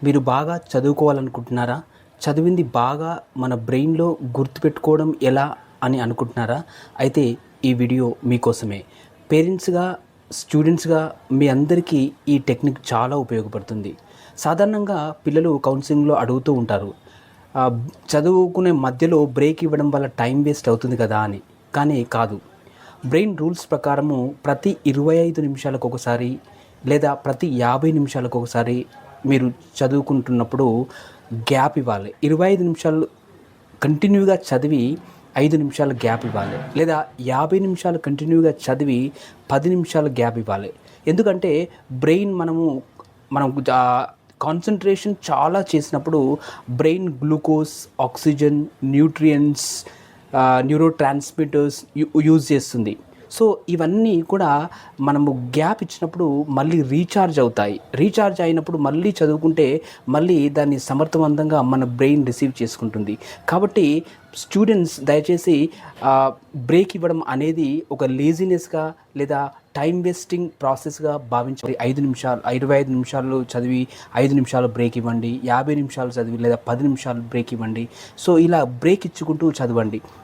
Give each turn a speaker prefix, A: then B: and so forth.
A: మీరు బాగా చదువుకోవాలనుకుంటున్నారా? చదివింది బాగా మన బ్రెయిన్‌లో గుర్తుపెట్టుకోవడం ఎలా అని అనుకుంటున్నారా? అయితే ఈ వీడియో మీకోసమే. పేరెంట్స్‌గా, స్టూడెంట్స్‌గా మీ అందరికీ ఈ టెక్నిక్ చాలా ఉపయోగపడుతుంది. సాధారణంగా పిల్లలు కౌన్సెలింగ్‌లో అడుగుతూ ఉంటారు. ఆహ్, చదువుకునే మధ్యలో బ్రేక్ ఇవ్వడం వల్ల టైం వేస్ట్ అవుతుంది కదా అని. కానీ కాదు. బ్రెయిన్ రూల్స్ ప్రకారము ప్రతి 25 నిమిషాలకొకసారి లేదా ప్రతి 50 నిమిషాలకొకసారి మీరు చదువుకుంటున్నప్పుడు గ్యాప్ ఇవ్వాలి. 25 నిమిషాలు కంటిన్యూగా చదివి 5 నిమిషాలు గ్యాప్ ఇవ్వాలి. లేదా 50 నిమిషాలు కంటిన్యూగా చదివి 10 నిమిషాలు గ్యాప్ ఇవ్వాలి. ఎందుకంటే బ్రెయిన్ మనం కాన్సంట్రేషన్ చాలా చేసినప్పుడు brain glucose, oxygen, nutrients, neuro transmitters use చేస్తుంది. సో ఇవన్నీ కూడా మనము గ్యాప్ ఇచ్చినప్పుడు మళ్ళీ రీఛార్జ్ అవుతాయి. రీఛార్జ్ అయినప్పుడు మళ్ళీ చదువుకుంటే మళ్ళీ దాన్ని సమర్థవంతంగా మన బ్రెయిన్ రిసీవ్ చేసుకుంటుంది. కాబట్టి స్టూడెంట్స్ దయచేసి బ్రేక్ ఇవ్వడం అనేది ఒక లేజినెస్‌గా లేదా టైమ్ వేస్టింగ్ ప్రాసెస్‌గా భావించాలి. 5 నిమిషాలు 25 నిమిషాలు చదివి 5 నిమిషాలు బ్రేక్ ఇవ్వండి. 50 నిమిషాలు చదివి లేదా 10 నిమిషాలు బ్రేక్ ఇవ్వండి. సో ఇలా బ్రేక్ ఇచ్చుకుంటూ చదవండి.